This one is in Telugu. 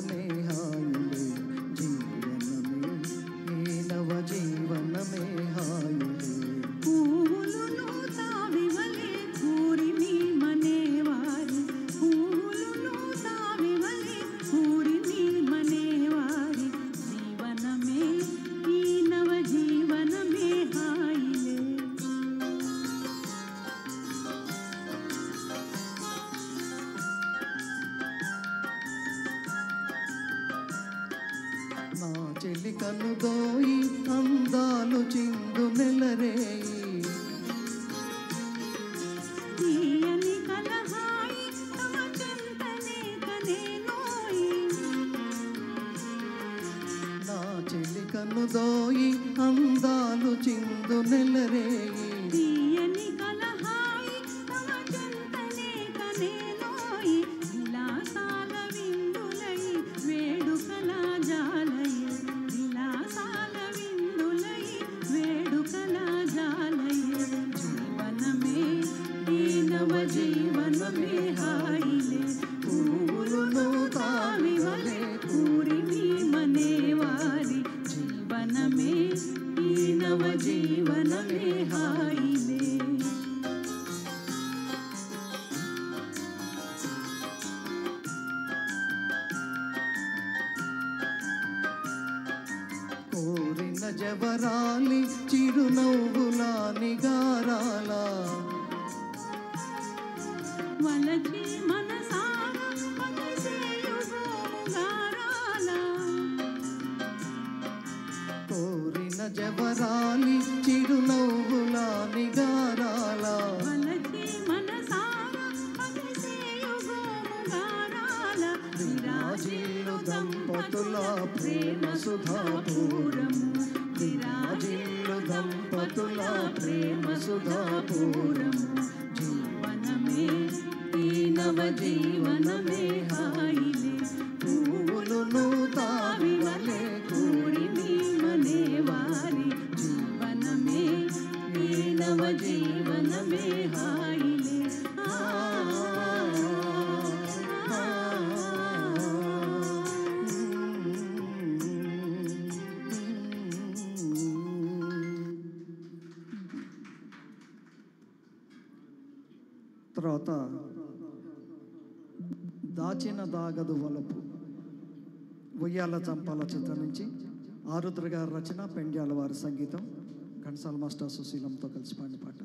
జీవనమే హాయిలే జీవనమే ఈ నవ జీవనమే హాయిలే పూలును తావివలే కూరిమి మనేవారి పూలును తావివలే కూరిమి మనేవారి జీవనమే ఈ నవ జీవనమే హాయిలే నా చెలి కనుదోయి అందాలు చిందు నెలరేయి తీయని కలహాయి తమ చింతనే కనేనోయి నా చెలి కనుదోయి అందాలు చిందు నెలరేయి తీయని కలహాయి తమ చింతనే కనేనోయి విలాసాల విందులై వేడుకల జాలయ విలాసాల విందులై వేడుకల జాలయ జీవనమే ఈ నవ జీవనమే హాయిలే పూలును తావివలే కూరిమి మనేవారి జీవనమే ఈ నవ జీవనమే హాయిలే కోరిన జవరాలి చిరునవ్వుల నిగారాల వలచి మనసార పగసేయుగోముగారాల కోరిన జవరాలి చిరునవ్వుల నిగారాల వలచి మనసార పగసేయుగోముగారాల విరాజిల్లు దంపతుల ప్రేమ సుధాపూరము విరాజిల్లు దంపతుల ప్రేమ సుధాపూరము జీవనమే ఈ నవ జీవనమే హాయిలే పూలును తావివలే కూరిమి మనేవారి జీవనమే ఈ నవ జీవనమే హాయిలే తర్వాత దాచిన దాగదు వలపు ఉయ్యాల చంపాల చిత్రం నుంచి ఆరుద్ర గారి రచన పెండ్యాల వారి సంగీతం ఘంటసాల మాస్టర్ సుశీలంతో కలిసి పాడిన పాట.